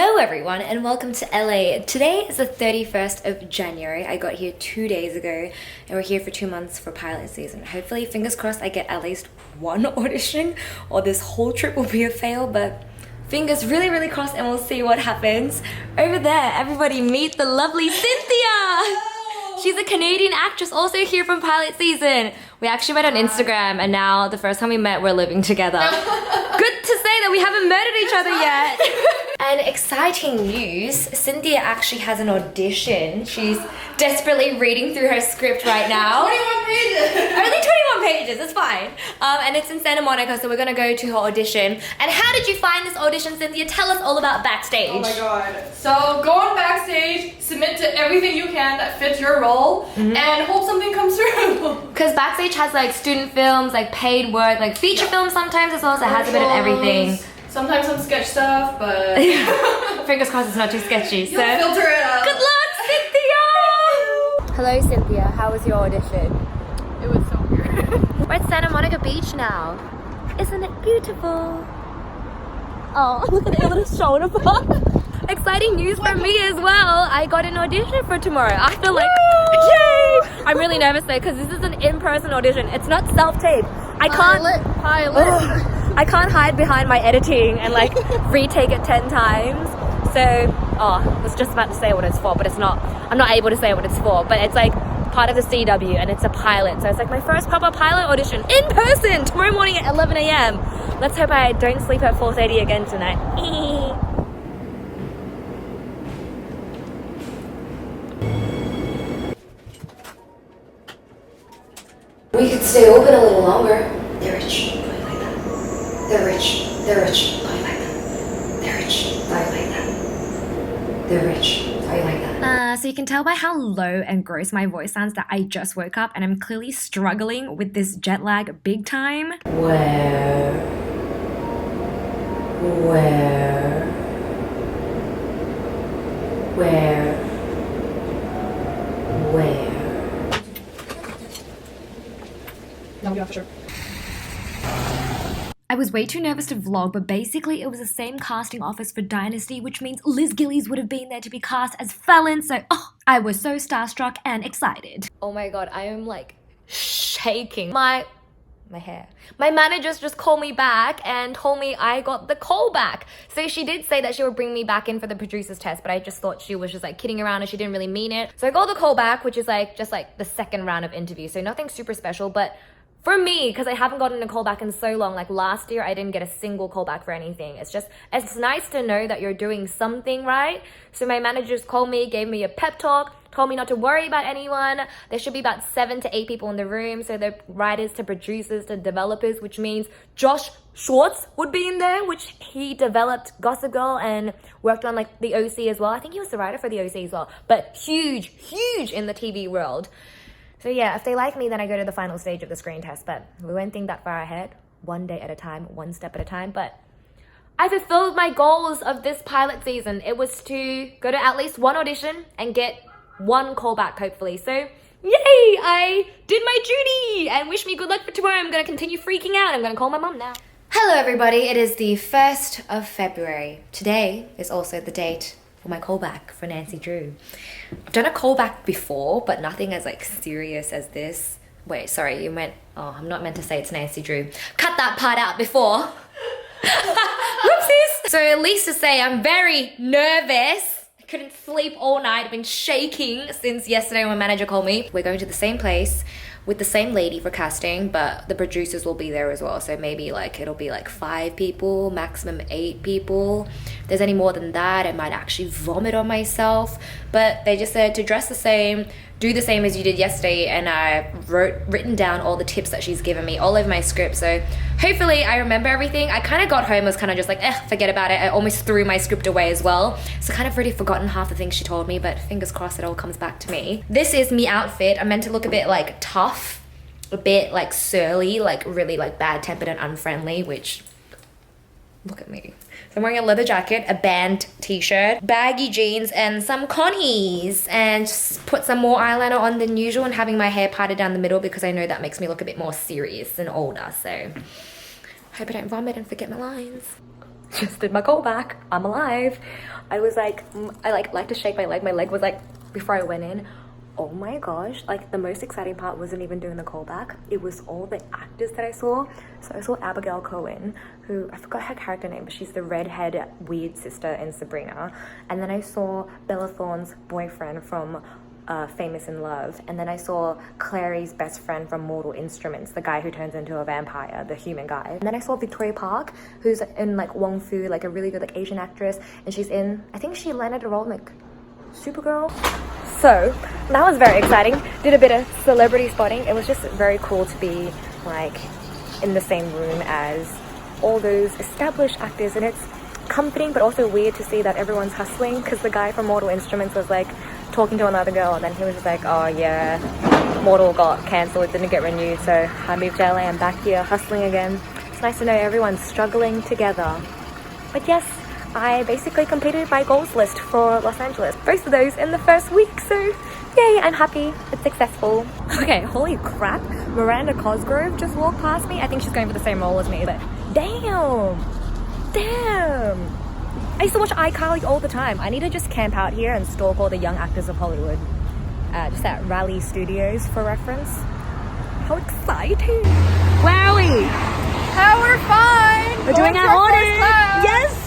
Hello everyone and welcome to LA. Today is the 31st of January. I got here 2 days ago and we're here for 2 months for pilot season. Hopefully, fingers crossed, I get at least one audition or this whole trip will be a fail, but fingers really crossed and we'll see what happens. Over there, everybody meet the lovely Cynthia! She's a Canadian actress also here from pilot season. We actually met on Instagram and now the first time we met, we're living together. Good to say that we haven't murdered each other yet. And exciting news, Cynthia actually has an audition. She's desperately reading through her script right now. 21 pages! Only 21 pages, it's fine. And it's in Santa Monica, so we're gonna go to her audition. And how did you find this audition, Cynthia? Tell us all about Backstage. Oh my god. So go on Backstage, submit to everything you can that fits your role, and hope something comes through. Because Backstage has like student films, like paid work, like feature films sometimes as well, so it has a bit of everything. Sometimes some sketch stuff, but fingers crossed it's not too sketchy. You'll filter it out. Good luck, Cynthia! Hello, Cynthia. How was your audition? It was so weird. We're at Santa Monica Beach now. Isn't it beautiful? Oh, look at their little shoulder pop. Exciting news from me as well. I got an audition for tomorrow. I feel like, yay! I'm really nervous though because this is an in-person audition. It's not self-tape. I can't. Pilot. I can't hide behind my editing and like retake it 10 times. So, I was just about to say what it's for, but it's not. I'm not able to say what it's for, but it's like part of the CW and it's a pilot. So it's like my first proper pilot audition in person tomorrow morning at 11 a.m. Let's hope I don't sleep at 4:30 again tonight. We could stay open a little longer. They're rich. They're rich. They're rich. How you like that? They're rich. How you like that? They're rich. How you like that? So you can tell by how low and gross my voice sounds that I just woke up and I'm clearly struggling with this jet lag big time. Where? No, yeah, for sure. I was way too nervous to vlog, but basically it was the same casting office for Dynasty, which means Liz Gillies would have been there to be cast as Fallon, so I was so starstruck and excited. Oh my god, I am like shaking. My hair. My managers just called me back and told me I got the call back. So she did say that she would bring me back in for the producer's test, but I just thought she was just like kidding around and she didn't really mean it. So I got the call back, which is like just like the second round of interview, so nothing super special, but for me, because I haven't gotten a call back in so long, like last year I didn't get a single call back for anything. It's nice to know that you're doing something right. So my managers called me, gave me a pep talk, told me not to worry about anyone. There should be about 7 to 8 people in the room. So the writers to producers to developers, which means Josh Schwartz would be in there, which he developed Gossip Girl and worked on like the OC as well. I think he was the writer for the OC as well, but huge in the TV world. So yeah, if they like me, then I go to the final stage of the screen test, but we won't think that far ahead. One day at a time, one step at a time, but I fulfilled my goals of this pilot season. It was to go to at least one audition and get one callback, hopefully. So yay, I did my duty and wish me good luck for tomorrow. I'm gonna continue freaking out. I'm gonna call my mom now. Hello everybody, it is the 1st of February. Today is also the date for my callback for Nancy Drew. I've done a callback before, but nothing as like serious as this. Wait, sorry, you meant, I'm not meant to say it's Nancy Drew. Cut that part out before. Whoopsies. So at least to say I'm very nervous. I couldn't sleep all night. I've been shaking since yesterday when my manager called me. We're going to the same place with the same lady for casting, but the producers will be there as well. So maybe like it'll be like 5 people, maximum 8 people. If there's any more than that, I might actually vomit on myself. But they just said to dress the same, do the same as you did yesterday, and I written down all the tips that she's given me all over my script. So hopefully I remember everything. I kind of got home, was kind of just like, forget about it. I almost threw my script away as well. So kind of already forgotten half the things she told me, but fingers crossed it all comes back to me. This is me outfit. I'm meant to look a bit like tough, a bit like surly, like really like bad-tempered and unfriendly, which, look at me. So I'm wearing a leather jacket, a band t-shirt, baggy jeans, and some connies, and just put some more eyeliner on than usual and having my hair parted down the middle because I know that makes me look a bit more serious and older. So hope I don't vomit and forget my lines. Just did my callback. I'm alive. I was like, I like to shake my leg. My leg was like, before I went in, oh my gosh, like the most exciting part wasn't even doing the callback. It was all the actors that I saw. So I saw Abigail Cohen, who, I forgot her character name, but she's the redhead weird sister in Sabrina. And then I saw Bella Thorne's boyfriend from Famous in Love. And then I saw Clary's best friend from Mortal Instruments, the guy who turns into a vampire, the human guy. And then I saw Victoria Park, who's in like Wong Fu, like a really good like Asian actress. And she's in, I think she landed a role in like Supergirl. So that was very exciting. Did a bit of celebrity spotting. It was just very cool to be like in the same room as all those established actors, and it's comforting but also weird to see that everyone's hustling, because the guy from Mortal Instruments was like talking to another girl, and then he was just like, oh yeah, Mortal got cancelled, it didn't get renewed, so I moved to LA, I'm back here hustling again. It's nice to know everyone's struggling together. But yes, I basically completed my goals list for Los Angeles. Both of those in the first week, so yay, I'm happy. It's successful. Okay, holy crap. Miranda Cosgrove just walked past me. I think she's going for the same role as me, but damn. I used to watch iCarly all the time. I need to just camp out here and stalk all the young actors of Hollywood. Just at Raleigh Studios for reference. How exciting. Where are we? We're fine. We're doing our audit. Yes.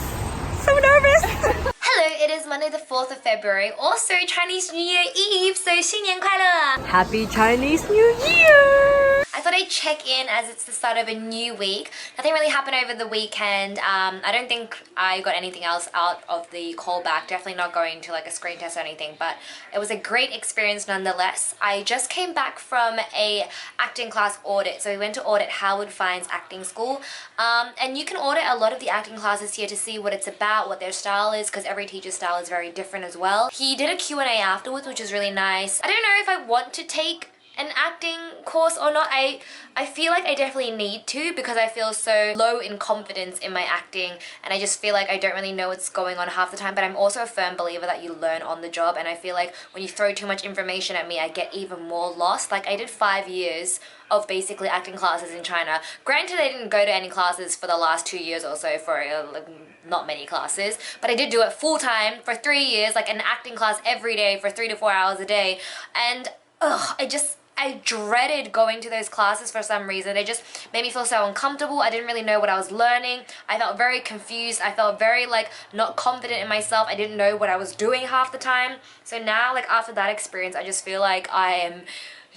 So nervous. Hello, it is Monday the 4th of February, also Chinese New Year Eve, so 新年快乐! Happy Chinese New Year! I thought I'd check in as it's the start of a new week. Nothing really happened over the weekend. I don't think I got anything else out of the callback. Definitely not going to like a screen test or anything, but it was a great experience nonetheless. I just came back from a acting class audit. So we went to audit Howard Fine's acting school. And you can audit a lot of the acting classes here to see what it's about, what their style is, because every teacher's style is very different as well. He did a Q&A afterwards, which is really nice. I don't know if I want to take an acting course or not. I feel like I definitely need to, because I feel so low in confidence in my acting, and I just feel like I don't really know what's going on half the time. But I'm also a firm believer that you learn on the job, and I feel like when you throw too much information at me, I get even more lost. Like I did 5 years of basically acting classes in China. Granted, I didn't go to any classes for the last 2 years or so, for like, not many classes, but I did do it full time for 3 years, like an acting class every day for 3 to 4 hours a day, and I dreaded going to those classes for some reason. It just made me feel so uncomfortable. I didn't really know what I was learning. I felt very confused. I felt very like not confident in myself. I didn't know what I was doing half the time. So now, like after that experience, I just feel like I am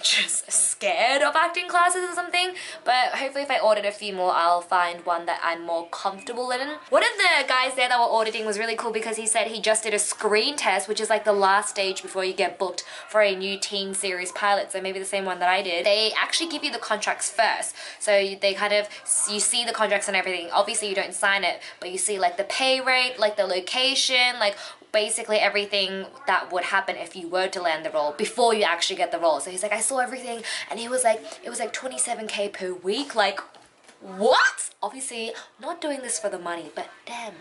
just scared of acting classes or something. But hopefully if I audit a few more, I'll find one that I'm more comfortable in. One of the guys there that were auditing was really cool, because he said he just did a screen test, which is like the last stage before you get booked for a new teen series pilot, so maybe the same one that I did. They actually give you the contracts first, so they kind of, you see the contracts and everything. Obviously you don't sign it, but you see like the pay rate, like the location, like basically everything that would happen if you were to land the role before you actually get the role. So he's like, I saw everything, and he was like, it was like 27k per week. Like, what? Obviously not doing this for the money, but damn,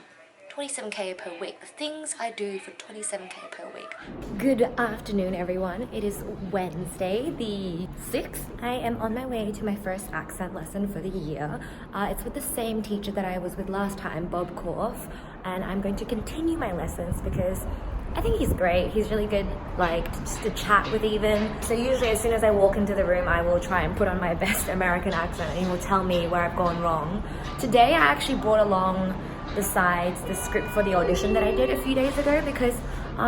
27k per week. The things I do for 27k per week. Good afternoon, everyone. It is Wednesday, the 6th. I am on my way to my first accent lesson for the year. It's with the same teacher that I was with last time, Bob Korf, and I'm going to continue my lessons because I think he's great. He's really good, like, just to chat with even. So usually as soon as I walk into the room, I will try and put on my best American accent, and he will tell me where I've gone wrong. Today, I actually brought along besides the script for the audition that I did a few days ago, because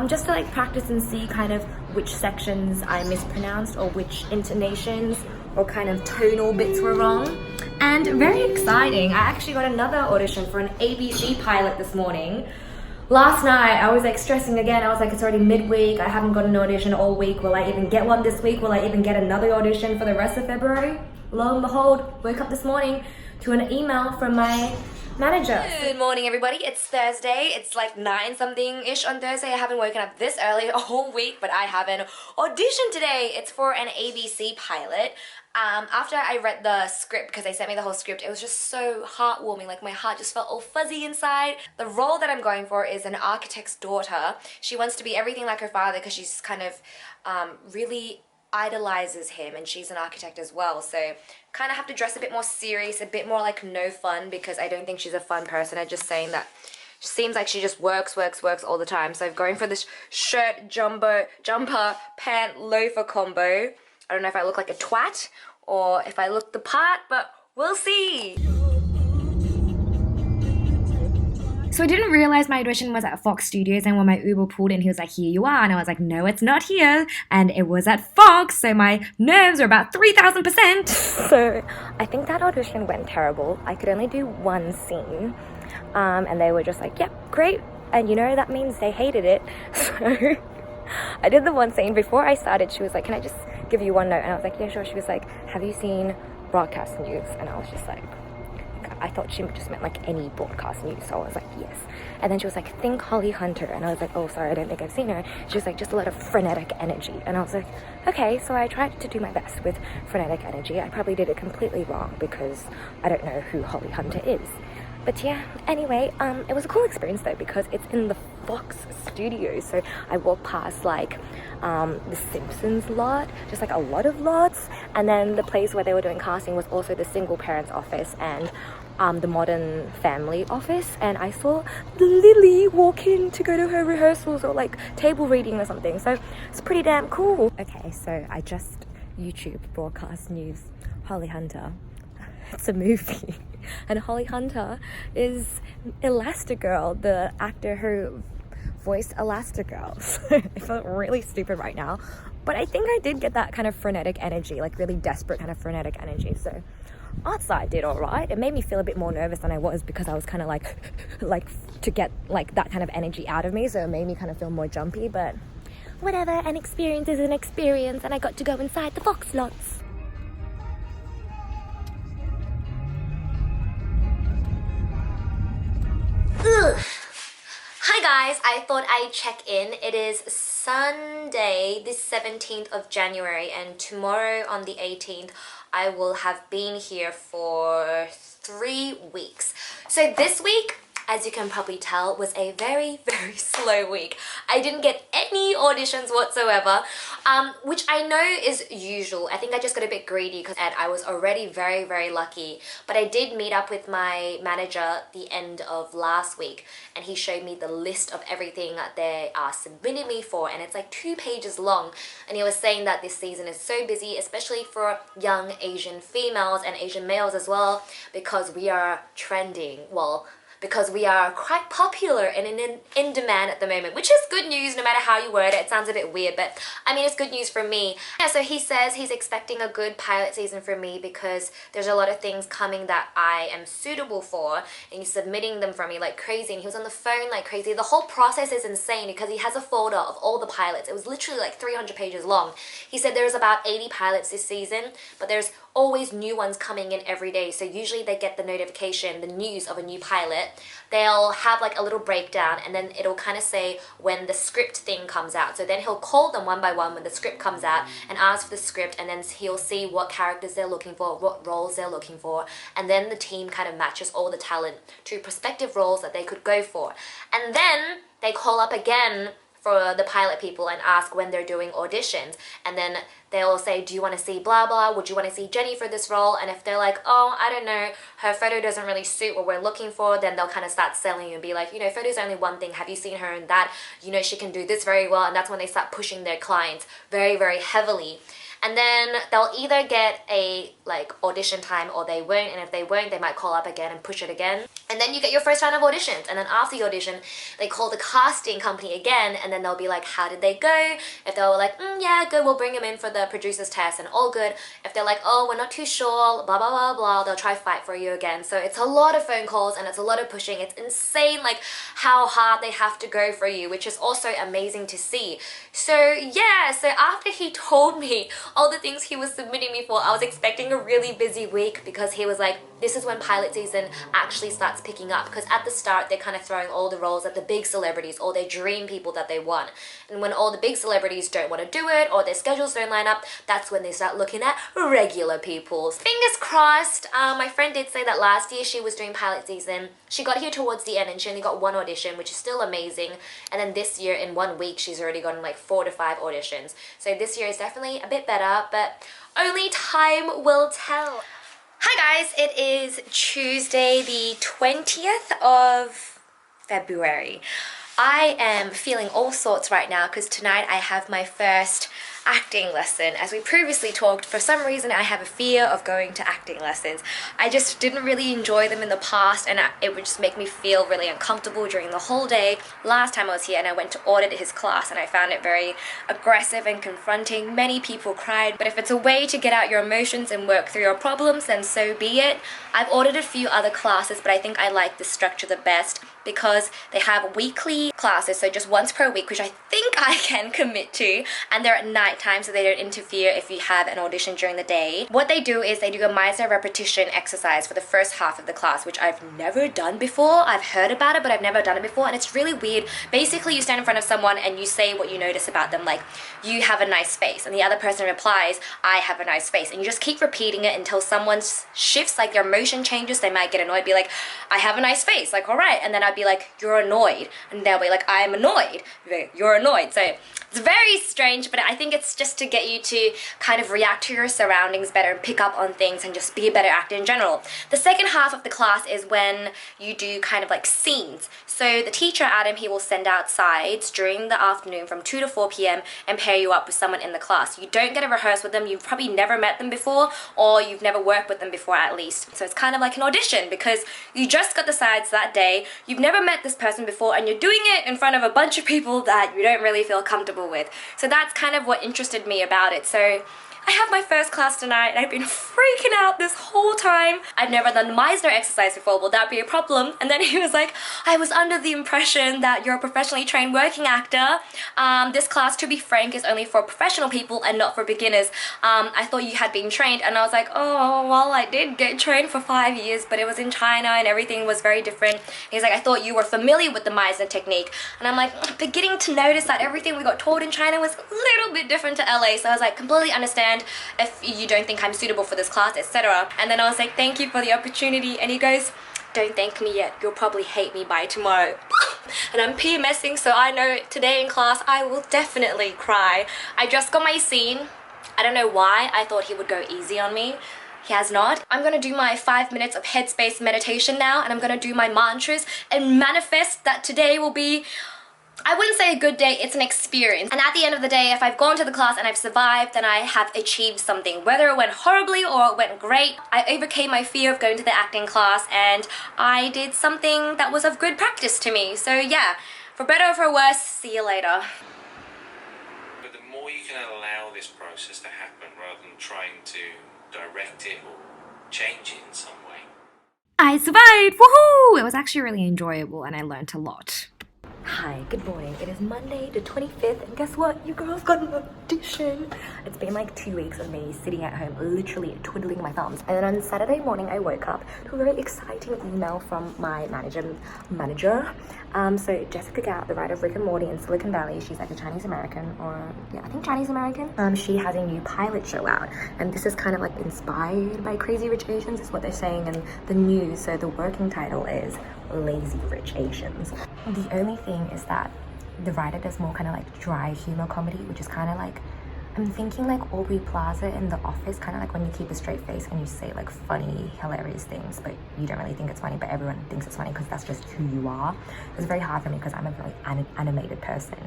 just to like practice and see kind of which sections I mispronounced or which intonations or kind of tonal bits were wrong. And very exciting, I actually got another audition for an ABC pilot this morning. Last night I was like stressing again. I was like, it's already midweek, I haven't got an audition all week. Will I even get one this week? Will I even get another audition for the rest of February? Lo and behold, woke up this morning to an email from my manager. Good morning, everybody. It's Thursday. It's like 9 something-ish on Thursday. I haven't woken up this early all week, but I have an audition today. It's for an ABC pilot. After I read the script, because they sent me the whole script, it was just so heartwarming. Like my heart just felt all fuzzy inside. The role that I'm going for is an architect's daughter. She wants to be everything like her father because she's kind of really idolizes him, and she's an architect as well, so kind of have to dress a bit more serious, a bit more like no fun, because I don't think she's a fun person. I'm just saying that she seems like she just works all the time. So I'm going for this shirt, jumper, pant, loafer combo. I don't know if I look like a twat or if I look the part, but we'll see. So I didn't realize my audition was at Fox Studios, and when my Uber pulled in, he was like, here you are. And I was like, no, it's not here. And it was at Fox, so my nerves are about 3,000%. So I think that audition went terrible. I could only do one scene. And they were just like, yep, great. And you know, that means they hated it. So I did the one scene. Before I started, she was like, can I just give you one note? And I was like, yeah, sure. She was like, have you seen broadcast news? And I was just like, I thought she just meant like any broadcast news, so I was like, yes. And then she was like, think Holly Hunter. And I was like, oh, sorry, I don't think I've seen her. She was like, just a lot of frenetic energy. And I was like, okay. So I tried to do my best with frenetic energy. I probably did it completely wrong because I don't know who Holly Hunter is. But yeah, anyway, it was a cool experience though, because it's in the Fox Studios. So I walked past like the Simpsons lot, just like a lot of lots. And then the place where they were doing casting was also the single parents office and the Modern Family office. And I saw Lily walk in to go to her rehearsals or like table reading or something. So it's pretty damn cool. Okay, so I just YouTube broadcast news. Holly Hunter. It's a movie. And Holly Hunter is Elastigirl, the actor who voiced Elastigirl. So I felt really stupid right now. But I think I did get that kind of frenetic energy, like really desperate kind of frenetic energy. So outside did all right. It made me feel a bit more nervous than I was because I was kind of like to get like that kind of energy out of me. So it made me kind of feel more jumpy, but whatever. An experience is an experience, and I got to go inside the Fox lots. Ugh. Hi guys, I thought I'd check in. It is Sunday, the 17th of January, and tomorrow on the 18th, I will have been here for 3 weeks. So this week, as you can probably tell, was a very slow week. I didn't get any auditions whatsoever, which I know is usual. I think I just got a bit greedy because I was already very lucky. But I did meet up with my manager the end of last week, and he showed me the list of everything that they submitted me for, and it's like 2 pages long. And he was saying that this season is so busy, especially for young Asian females and Asian males as well, because we are trending. Well, because we are quite popular and in demand at the moment, which is good news no matter how you word it. It sounds a bit weird, but I mean, it's good news for me. Yeah, so he says he's expecting a good pilot season for me because there's a lot of things coming that I am suitable for, and he's submitting them for me like crazy, and he was on the phone like crazy. The whole process is insane because he has a folder of all the pilots. It was literally like 300 pages long. He said there's about 80 pilots this season, but there's always new ones coming in every day. So usually they get the notification, the news of a new pilot. They'll have like a little breakdown, and then it'll kind of say when the script thing comes out. So then he'll call them one by one when the script comes out and ask for the script, and then he'll see what characters they're looking for, what roles they're looking for, and then the team kind of matches all the talent to prospective roles that they could go for. And then they call up again for the pilot people and ask when they're doing auditions, and then they'll say, do you want to see blah blah, would you want to see Jenny for this role? And if they're like, oh, I don't know, her photo doesn't really suit what we're looking for, then they'll kind of start selling you and be like, you know, photo's only one thing, have you seen her in that, you know, she can do this very well. And that's when they start pushing their clients very heavily. And then they'll either get a like audition time or they won't, and if they won't, they might call up again and push it again. And then you get your first round of auditions, and then after the audition, they call the casting company again, and then they'll be like, how did they go? If they were like, yeah, good, we'll bring them in for the producer's test and all good. If they're like, oh, we're not too sure, blah blah blah, they'll try fight for you again. So it's a lot of phone calls and it's a lot of pushing. It's insane like how hard they have to go for you, which is also amazing to see. So yeah, so after he told me all the things he was submitting me for, I was expecting a really busy week because he was like, this is when pilot season actually starts picking up, because at the start they're kind of throwing all the roles at the big celebrities or their dream people that they want. And when all the big celebrities don't want to do it or their schedules don't line up, that's when they start looking at regular people. Fingers crossed. My friend did say that last year she was doing pilot season. She got here towards the end and she only got 1 audition, which is still amazing. And then this year in 1 week she's already gotten like 4 to 5 auditions. So this year is definitely a bit better, but only time will tell. Hi guys, it is Tuesday the 20th of February. I am feeling all sorts right now because tonight I have my first acting lesson. As we previously talked, for some reason I have a fear of going to acting lessons. I just didn't really enjoy them in the past, and it would just make me feel really uncomfortable during the whole day. Last time I was here and I went to audit his class and I found it very aggressive and confronting. Many people cried, but if it's a way to get out your emotions and work through your problems, then so be it. I've audited a few other classes, but I think I like this structure the best because they have weekly classes, so just once per week, which I think I can commit to, and they're at night time, so they don't interfere if you have an audition during the day. What they do is they do a Meisner repetition exercise for the first half of the class, which I've never done before. I've heard about it, but I've never done it before, and it's really weird. Basically, you stand in front of someone and you say what you notice about them, like, you have a nice face, and the other person replies, I have a nice face, and you just keep repeating it until someone shifts, like their emotion changes. They might get annoyed, be like, I have a nice face, like, all right, and then I'd be like, you're annoyed, and they'll be like, I'm annoyed, you're annoyed. So it's very strange, but I think it's just to get you to kind of react to your surroundings better and pick up on things and just be a better actor in general. The second half of the class is when you do kind of like scenes. So the teacher, Adam, he will send out sides during the afternoon from 2 to 4 p.m. and pair you up with someone in the class. You don't get to rehearse with them. You've probably never met them before, or you've never worked with them before at least. So it's kind of like an audition because you just got the sides that day. You've never met this person before and you're doing it in front of a bunch of people that you don't really feel comfortable with. So that's kind of what interested me about it. So I have my first class tonight and I've been freaking out this whole time. I've never done the Meisner exercise before. Will that be a problem? And then he was like, I was under the impression that you're a professionally trained working actor. This class, to be frank, is only for professional people and not for beginners. I thought you had been trained. And I was like, oh, well, I did get trained for 5 years, but it was in China and everything was very different. He's like, I thought you were familiar with the Meisner technique. And I'm like, beginning to notice that everything we got taught in China was a little bit different to LA. So I was like, completely understand if you don't think I'm suitable for this class, etc. And then I was like, thank you for the opportunity. And he goes, don't thank me yet, you'll probably hate me by tomorrow. And I'm PMSing, so I know today in class I will definitely cry. I just got my scene. I don't know why I thought he would go easy on me. He has not. I'm gonna do my 5 minutes of headspace meditation now, and I'm gonna do my mantras and manifest that today will be, I wouldn't say a good day, it's an experience. And at the end of the day, if I've gone to the class and I've survived, then I have achieved something. Whether it went horribly or it went great, I overcame my fear of going to the acting class and I did something that was of good practice to me. So yeah, for better or for worse, see you later. But the more you can allow this process to happen rather than trying to direct it or change it in some way. I survived! Woohoo! It was actually really enjoyable and I learned a lot. Hi, good morning. It is Monday the 25th and guess what? You girls got an audition. It's been like 2 weeks of me sitting at home literally twiddling my thumbs. And then on Saturday morning I woke up to a very exciting email from my manager. So Jessica Gao, the writer of Rick and Morty in Silicon Valley, she's like a Chinese American, or yeah, I think Chinese American. She has a new pilot show out and this is kind of like inspired by Crazy Rich Asians is what they're saying in the news. So the working title is Lazy Rich Asians. The only thing is that the writer does more kind of like dry humor comedy, which is kind of like, I'm thinking like Aubrey Plaza in The Office, kind of like when you keep a straight face and you say like funny, hilarious things, but you don't really think it's funny, but everyone thinks it's funny because that's just who you are. It's very hard for me because I'm a very animated person.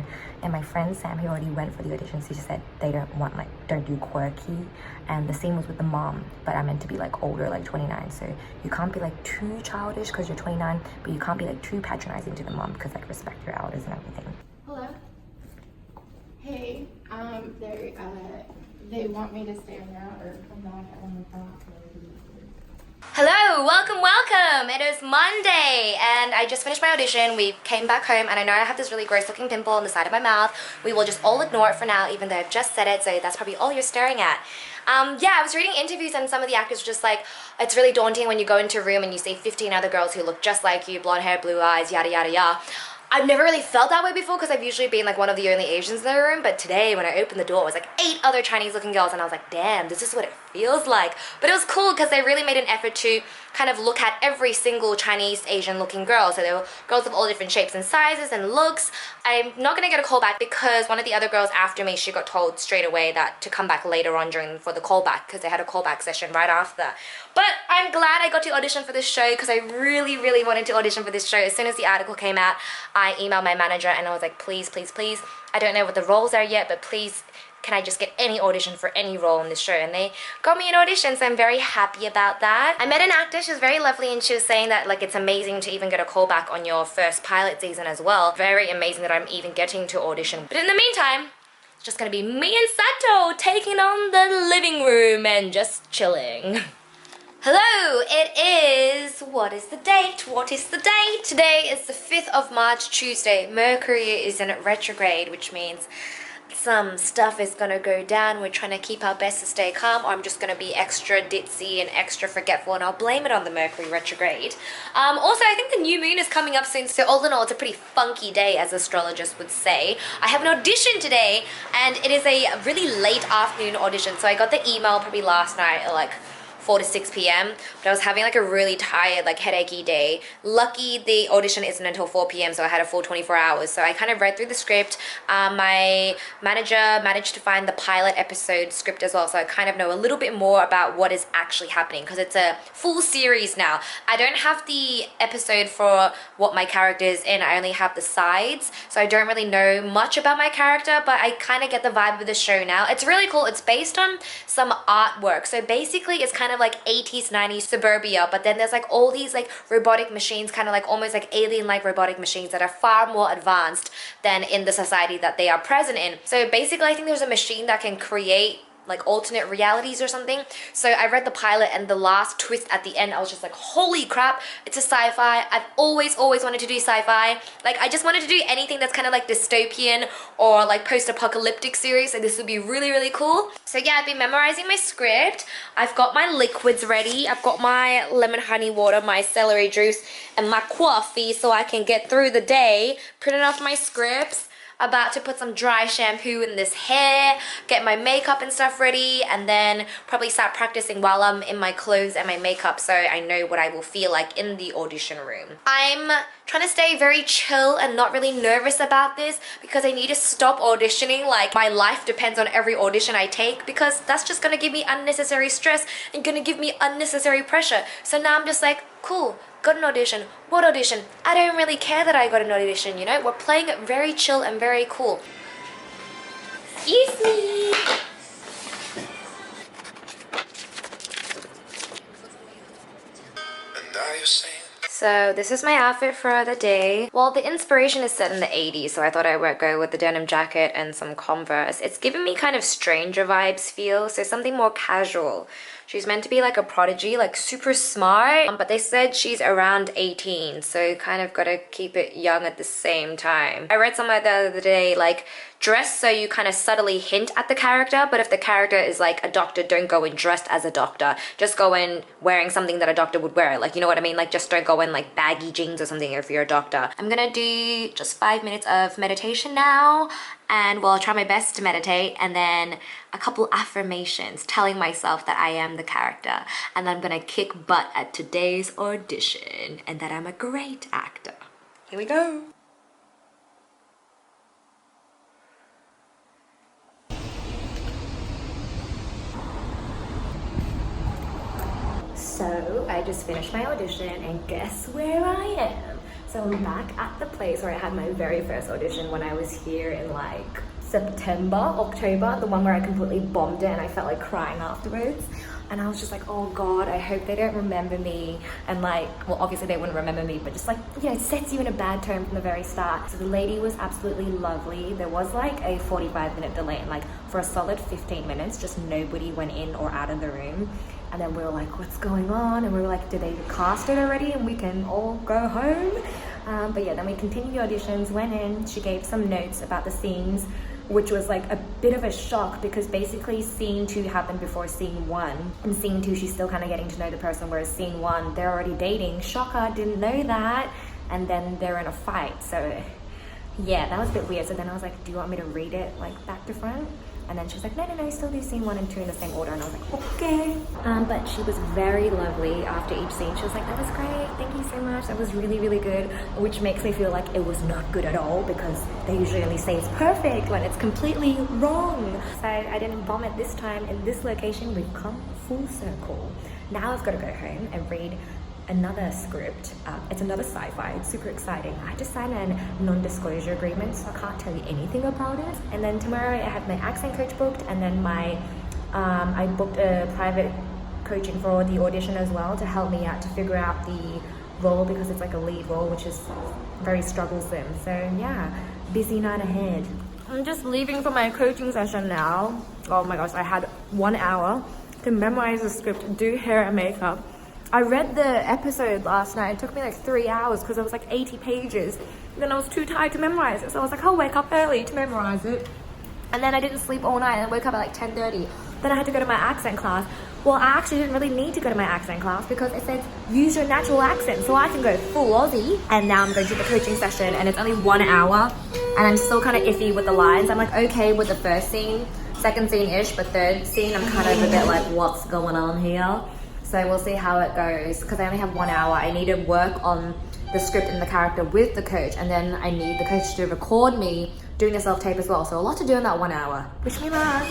And my friend Sam, who already went for the auditions, he just said they don't do quirky. And the same was with the mom, but I'm meant to be like older, like 29. So you can't be like too childish because you're 29, but you can't be like too patronizing to the mom because like respect your elders and everything. Hello. Hey, they want me to stay now or come back. I want to talk. Hello, welcome, welcome. welcome! It is Monday and I just finished my audition. We came back home and I know I have this really gross looking pimple on the side of my mouth. We will just all ignore it for now, even though I've just said it, so that's probably all you're staring at. Yeah, I was reading interviews and some of the actors were just like, it's really daunting when you go into a room and you see 15 other girls who look just like you, blonde hair, blue eyes, yada yada yada. I've never really felt that way before because I've usually been like one of the only Asians in the room, but today when I opened the door it was like 8 other Chinese looking girls and I was like, damn, this is what it feels like. But it was cool because they really made an effort to kind of look at every single Chinese Asian looking girl. So there were girls of all different shapes and sizes and looks. I'm not gonna get a call back because one of the other girls after me, she got told straight away that to come back later on for the callback because they had a callback session right after. But I'm glad I got to audition for this show because I really wanted to audition for this show. As soon as the article came out, I emailed my manager and I was like, please, I don't know what the roles are yet, but please, can I just get any audition for any role in this show? And they got me an audition, so I'm very happy about that. I met an actor, she was very lovely, and she was saying that like it's amazing to even get a callback on your first pilot season as well. Very amazing that I'm even getting to audition. But in the meantime, it's just gonna be me and Sato taking on the living room and just chilling. Hello, it is, what is the date? Today is the 5th of March, Tuesday. Mercury is in retrograde, which means some stuff is gonna go down. We're trying to keep our best to stay calm, or I'm just gonna be extra ditzy and extra forgetful and I'll blame it on the Mercury retrograde. Also, I think the new moon is coming up soon, so all in all, it's a pretty funky day, as astrologists would say. I have an audition today and it is a really late afternoon audition, so I got the email probably last night at like 4 to 6 p.m. but I was having like a really tired, like headachy day. Lucky the audition isn't until 4 p.m. so I had a full 24 hours. So I kind of read through the script. My manager managed to find the pilot episode script as well, so I kind of know a little bit more about what is actually happening because it's a full series now. I don't have the episode for what my character is in, I only have the sides, so I don't really know much about my character, but I kind of get the vibe of the show now. It's really cool. It's based on some artwork, so basically it's kind of like 80s 90s suburbia, but then there's like all these like robotic machines, kind of like almost like alien-like robotic machines that are far more advanced than in the society that they are present in. So basically I think there's a machine that can create like alternate realities or something. So I read the pilot and the last twist at the end, I was just like, holy crap, it's a sci-fi. I've always wanted to do sci-fi. Like I just wanted to do anything that's kind of like dystopian or like post-apocalyptic series, so this would be really cool. So yeah, I've been memorizing my script. I've got my liquids ready. I've got my lemon honey water, my celery juice, and my coffee so I can get through the day. Printing off my scripts. About to put some dry shampoo in this hair, get my makeup and stuff ready, and then probably start practicing while I'm in my clothes and my makeup so I know what I will feel like in the audition room. I'm trying to stay very chill and not really nervous about this because I need to stop auditioning like my life depends on every audition I take, because that's just gonna give me unnecessary stress and gonna give me unnecessary pressure. So now I'm just like, cool, got an audition. What audition? I don't really care that I got an audition, you know? We're playing it very chill and very cool. Excuse me. And now you're saying? So this is my outfit for the day. Well, the inspiration is set in the 80s, so I thought I would go with the denim jacket and some Converse. It's giving me kind of Stranger vibes feel, so something more casual. She's meant to be like a prodigy, like super smart, but they said she's around 18, so kind of gotta keep it young at the same time. I read somewhere the other day, like, dress so you kind of subtly hint at the character, but if the character is like a doctor, don't go in dressed as a doctor. Just go in wearing something that a doctor would wear, like, you know what I mean? Like, just don't go in like baggy jeans or something if you're a doctor. I'm gonna do just 5 minutes of meditation now, and well, I'll try my best to meditate, and then a couple affirmations telling myself that I am the character, and I'm gonna kick butt at today's audition and that I'm a great actor. Here we go. So I just finished my audition and guess where I am? So I'm back at the place where I had my very first audition when I was here in like October, the one where I completely bombed it and I felt like crying afterwards. And I was just like, oh God, I hope they don't remember me. And like, well, obviously they wouldn't remember me, but just like, you know, it sets you in a bad tone from the very start. So the lady was absolutely lovely. There was like a 45-minute delay, and like for a solid 15 minutes, just nobody went in or out of the room. And then we were like, what's going on? And we were like, did they cast it already and we can all go home? But yeah, then we continued the auditions, went in, she gave some notes about the scenes, which was like a bit of a shock because basically scene 2 happened before scene 1. In scene 2, she's still kind of getting to know the person, whereas scene 1, they're already dating. Shocker, didn't know that. And then they're in a fight. So yeah, that was a bit weird. So then I was like, do you want me to read it like back to front? And then she was like, no, still do scene 1 and 2 in the same order. And I was like, okay. But she was very lovely after each scene. She was like, that was great, thank you so much. That was really, really good. Which makes me feel like it was not good at all because they usually only say it's perfect when it's completely wrong. So I didn't vomit this time. In this location, we've come full circle. Now I've got to go home and read another script. It's another sci-fi. It's super exciting. I had to sign a non-disclosure agreement, so I can't tell you anything about it. And then tomorrow I have my accent coach booked, and then my I booked a private coaching for the audition as well to help me out to figure out the role because it's like a lead role, which is very strugglesome. So yeah, busy night ahead. I'm just leaving for my coaching session now. Oh my gosh, I had 1 hour to memorize the script, do hair and makeup. I read the episode last night. It took me like 3 hours because it was like 80 pages. And then I was too tired to memorize it. So I was like, I'll wake up early to memorize it. And then I didn't sleep all night and I woke up at like 10:30. Then I had to go to my accent class. Well, I actually didn't really need to go to my accent class because it said use your natural accent. So I can go full Aussie. And now I'm going to the coaching session and it's only 1 hour. And I'm still kind of iffy with the lines. I'm like okay with the first scene, second scene-ish, but third scene I'm kind of a bit like what's going on here? So we'll see how it goes because I only have 1 hour. I need to work on the script and the character with the coach, and then I need the coach to record me doing a self-tape as well. So a lot to do in that 1 hour. Wish me luck.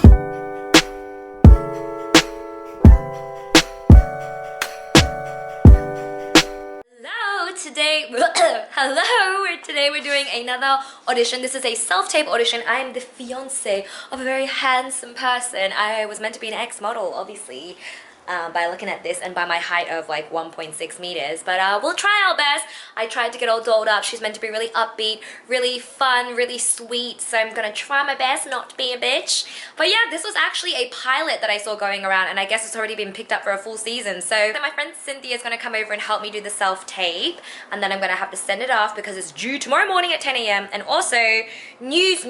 Today we're doing another audition. This is a self-tape audition. I am the fiance of a very handsome person. I was meant to be an ex-model, obviously. By looking at this and by my height of like 1.6 meters, but we'll try our best. I tried to get all dolled up. She's meant to be really upbeat, really fun, really sweet, so I'm gonna try my best not to be a bitch. But yeah, this was actually a pilot that I saw going around, and I guess it's already been picked up for a full season. So my friend Cynthia is gonna come over and help me do the self-tape, and then I'm gonna have to send it off because it's due tomorrow morning at 10 AM. And also, news,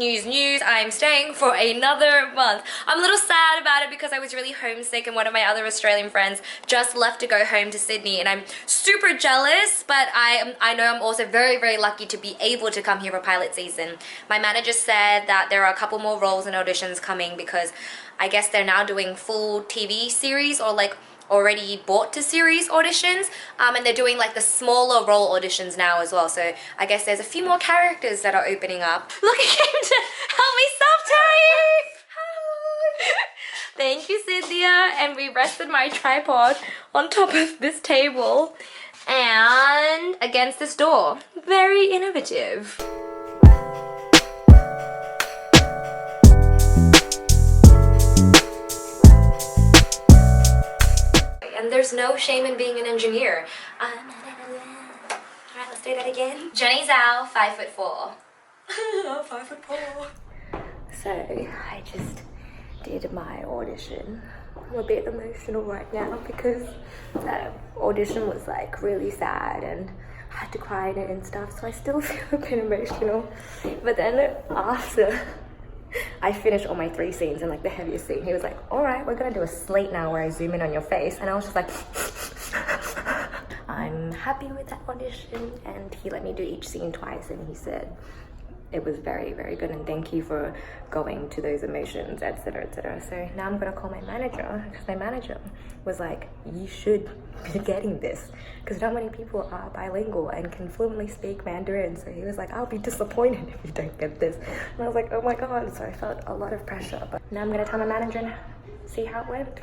I'm staying for another month. I'm a little sad about it because I was really homesick, and one of my other Australian friends just left to go home to Sydney, and I'm super jealous, but I know I'm also very, very lucky to be able to come here for pilot season. My manager said that there are a couple more roles and auditions coming because I guess they're now doing full TV series or like already bought to series auditions, and they're doing like the smaller role auditions now as well. So I guess there's a few more characters that are opening up. Look, he came to help me self-tape. Thank you, Cynthia. And we rested my tripod on top of this table and against this door. Very innovative. And there's no shame in being an engineer. Alright, let's do that again. Jenny Zhou, 5'4". 5'4". So I just did my audition. I'm a bit emotional right now because the audition was like really sad and I had to cry in it and stuff, so I still feel a bit emotional. But then after I finished all my 3 scenes and like the heaviest scene, he was like, alright, we're gonna do a slate now where I zoom in on your face, and I was just like I'm happy with that audition, and he let me do each scene twice and he said it was very, very good and thank you for going to those emotions, etc, etc. So now I'm gonna call my manager because my manager was like, you should be getting this because not many people are bilingual and can fluently speak Mandarin. So he was like, I'll be disappointed if you don't get this. And I was like, oh my god. So I felt a lot of pressure, but now I'm gonna tell my manager and see how it went.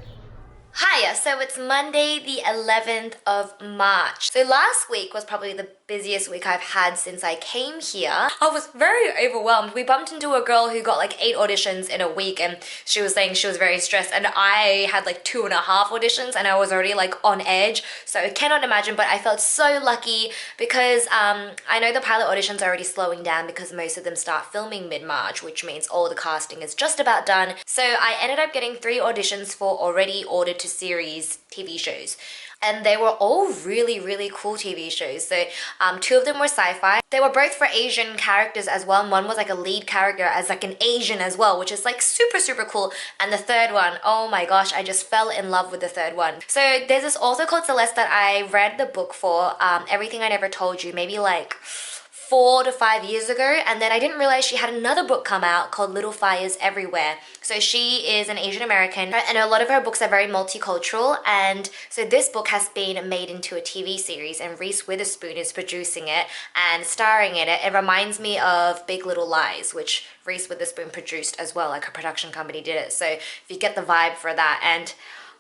Hiya, so it's Monday the 11th of March. So last week was probably the busiest week I've had since I came here. I was very overwhelmed. We bumped into a girl who got like 8 auditions in a week and she was saying she was very stressed, and I had like 2.5 auditions and I was already like on edge. So I cannot imagine, but I felt so lucky because I know the pilot auditions are already slowing down because most of them start filming mid-March, which means all the casting is just about done. So I ended up getting 3 auditions for already ordered to series TV shows. And they were all really, really cool TV shows. So 2 of them were sci-fi. They were both for Asian characters as well. And one was like a lead character as like an Asian as well, which is like super, super cool. And the third one, oh my gosh, I just fell in love with the third one. So there's this author called Celeste that I read the book for, Everything I Never Told You, maybe like 4 to 5 years ago, and then I didn't realize she had another book come out called Little Fires Everywhere. So she is an Asian American and a lot of her books are very multicultural, and so this book has been made into a TV series and Reese Witherspoon is producing it and starring in it. It reminds me of Big Little Lies, which Reese Witherspoon produced as well, like her production company did it. So if you get the vibe for that, and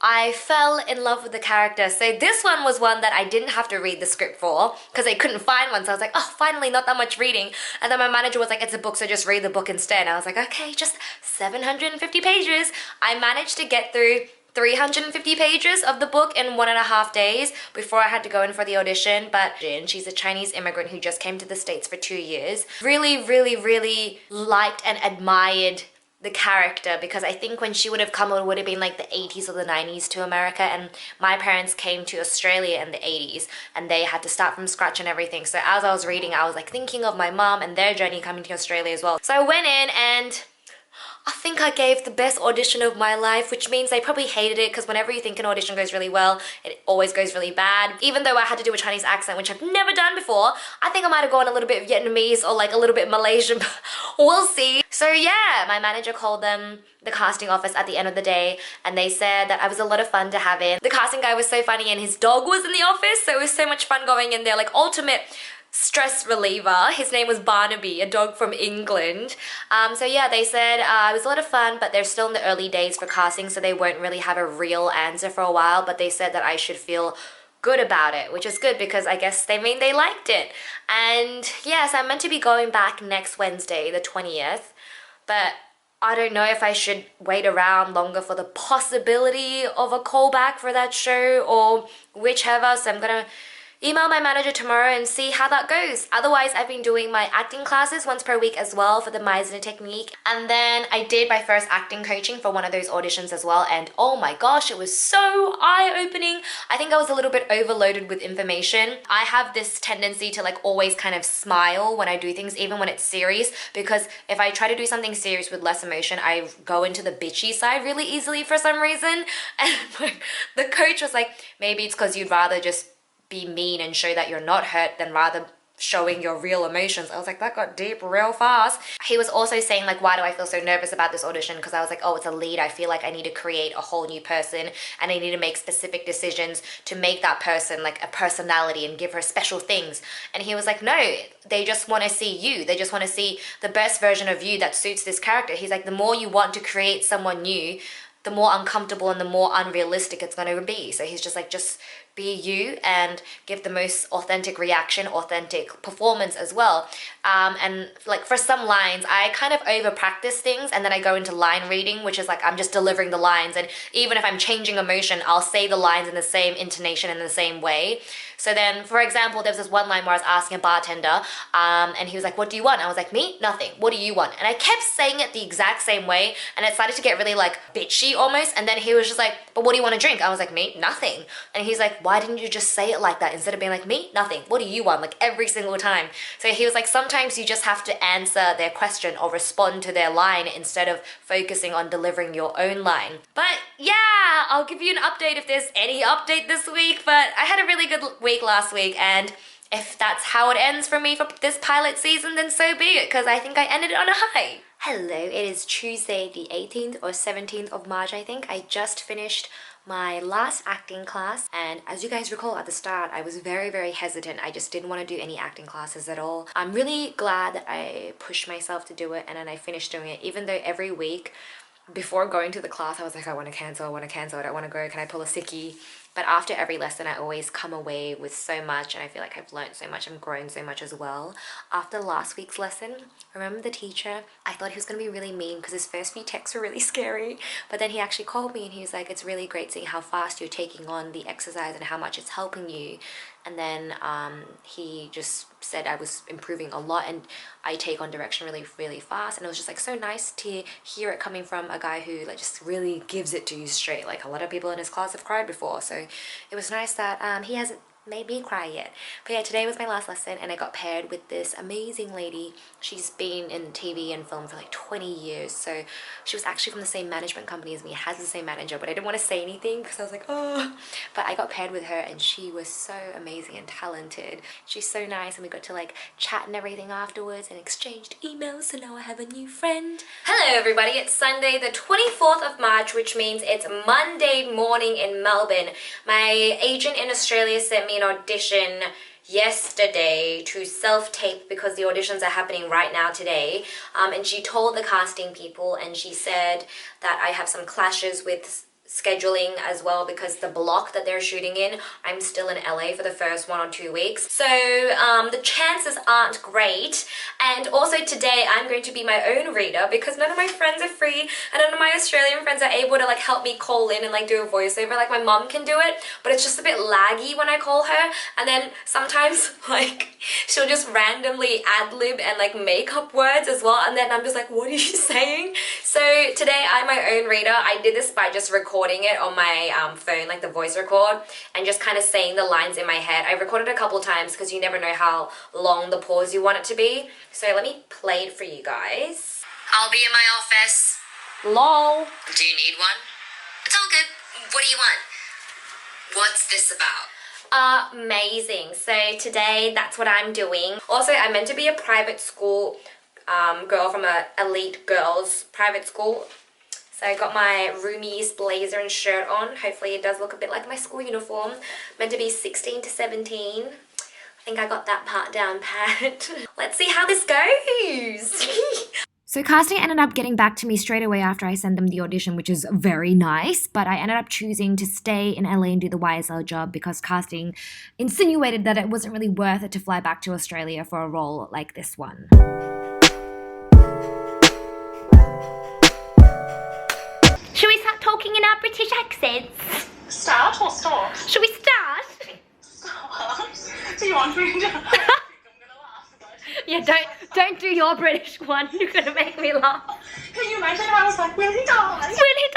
I fell in love with the character. So this one was one that I didn't have to read the script for because I couldn't find one. So I was like, oh, finally, not that much reading. And then my manager was like, it's a book, so just read the book instead. And I was like, okay, just 750 pages. I managed to get through 350 pages of the book in 1.5 days before I had to go in for the audition. But she's a Chinese immigrant who just came to the States for 2 years. Really, really, really liked and admired the character, because I think when she would have come, it would have been like the 80s or the 90s to America, and my parents came to Australia in the 80s and they had to start from scratch and everything. So as I was reading, I was like thinking of my mom and their journey coming to Australia as well. So I went in and I think I gave the best audition of my life, which means I probably hated it because whenever you think an audition goes really well, it always goes really bad. Even though I had to do a Chinese accent, which I've never done before, I think I might have gone a little bit Vietnamese or like a little bit Malaysian. We'll see. So yeah, my manager called them, the casting office, at the end of the day, and they said that I was a lot of fun to have in. The casting guy was so funny and his dog was in the office, so it was so much fun going in there, like ultimate stress reliever. His name was Barnaby, a dog from England. So yeah, they said it was a lot of fun, but they're still in the early days for casting, so they won't really have a real answer for a while, but they said that I should feel good about it, which is good because I guess they mean they liked it. And yes, I'm meant to be going back next Wednesday, the 20th, but I don't know if I should wait around longer for the possibility of a callback for that show or whichever, so I'm gonna email my manager tomorrow and see how that goes. Otherwise, I've been doing my acting classes once per week as well for the Meisner technique. And then I did my first acting coaching for one of those auditions as well. And oh my gosh, it was so eye-opening. I think I was a little bit overloaded with information. I have this tendency to like always kind of smile when I do things, even when it's serious, because if I try to do something serious with less emotion, I go into the bitchy side really easily for some reason. And the coach was like, maybe it's because you'd rather just be mean and show that you're not hurt than rather showing your real emotions. I was like, that got deep real fast. He was also saying like, why do I feel so nervous about this audition? Because I was like, oh, it's a lead. I feel like I need to create a whole new person and I need to make specific decisions to make that person like a personality and give her special things. And he was like, no, they just want to see you. They just want to see the best version of you that suits this character. He's like, the more you want to create someone new, the more uncomfortable and the more unrealistic it's going to be. So he's just like, just be you and give the most authentic reaction, authentic performance as well. And like for some lines, I kind of over practice things and then I go into line reading, which is like I'm just delivering the lines, and even if I'm changing emotion, I'll say the lines in the same intonation in the same way. So then, for example, there was this one line where I was asking a bartender and he was like, what do you want? I was like, me? Nothing. What do you want? And I kept saying it the exact same way and it started to get really like bitchy almost. And then he was just like, but what do you want to drink? I was like, me? Nothing. And he's like, why didn't you just say it like that instead of being like, me? Nothing. What do you want? Like every single time. So he was like, sometimes you just have to answer their question or respond to their line instead of focusing on delivering your own line. But yeah, I'll give you an update if there's any update this week. But I had a really good week last week, and if that's how it ends for me for this pilot season, then so be it, because I think I ended it on a high. Hello, it is Tuesday the 18th or 17th of March, I think. I just finished my last acting class, and as you guys recall at the start, I was very hesitant. I just didn't want to do any acting classes at all. I'm really glad that I pushed myself to do it and then I finished doing it, even though every week before going to the class, I was like, I want to cancel, I don't want to go, can I pull a sickie? But after every lesson, I always come away with so much, and I feel like I've learned so much, I've grown so much as well. After last week's lesson, remember the teacher? I thought he was going to be really mean because his first few texts were really scary, but then he actually called me and he was like, it's really great seeing how fast you're taking on the exercise and how much it's helping you. And then he just said I was improving a lot and I take on direction really, really fast. And it was just like so nice to hear it coming from a guy who like just really gives it to you straight. Like a lot of people in his class have cried before. So it was nice that he hasn't made me cry yet. But yeah, today was my last lesson and I got paired with this amazing lady. She's been in TV and film for like 20 years. So she was actually from the same management company as me, has the same manager, but I didn't want to say anything because I was like, oh. But I got paired with her and she was so amazing and talented. She's so nice and we got to like chat and everything afterwards and exchanged emails. So now I have a new friend. Hello everybody, it's Sunday the 24th of March, which means it's Monday morning in Melbourne. My agent in Australia sent me an audition yesterday to self-tape because the auditions are happening right now today, and she told the casting people and she said that I have some clashes with scheduling as well because the block that they're shooting in, I'm still in LA for the first 1 or 2 weeks. So the chances aren't great. And also today I'm going to be my own reader because none of my friends are free and none of my Australian friends are able to like help me call in and like do a voiceover. Like my mom can do it, but it's just a bit laggy when I call her. And then sometimes like she'll just randomly ad-lib and like make up words as well. And then I'm just like, what are you saying? So today I'm my own reader. I did this by just recording it on my phone, like the voice record, and just kind of saying the lines in my head. I recorded a couple times because you never know how long the pause you want it to be. So let me play it for you guys. I'll be in my office. LOL. Do you need one? It's all good. What do you want? What's this about? Amazing. So today that's what I'm doing. Also, I'm meant to be a private school girl from a elite girls private school. So I got my roomies blazer and shirt on. Hopefully it does look a bit like my school uniform. Meant to be 16 to 17. I think I got that part down pat. Let's see how this goes. So casting ended up getting back to me straight away after I sent them the audition, which is very nice, but I ended up choosing to stay in LA and do the YSL job because casting insinuated that it wasn't really worth it to fly back to Australia for a role like this one. Should we start talking in our British accents? Start or stop? Should we start? Start? Do you want me to? I'm gonna laugh. Yeah, don't do your British one. You're gonna make me laugh. Can you imagine? I was like, will he die? Will he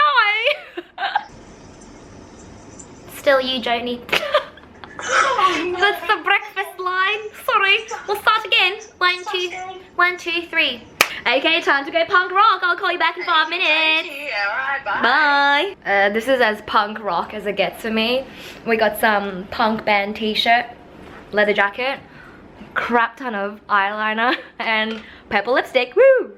die? Still you, Joni. Oh, no. That's the breakfast line. Sorry. We'll start again. 1, 2, 3. Okay, time to go punk rock. I'll call you back in 5 minutes. Thank you. Alright, bye. Bye. This is as punk rock as it gets for me. We got some punk band t-shirt, leather jacket, crap ton of eyeliner, and purple lipstick. Woo!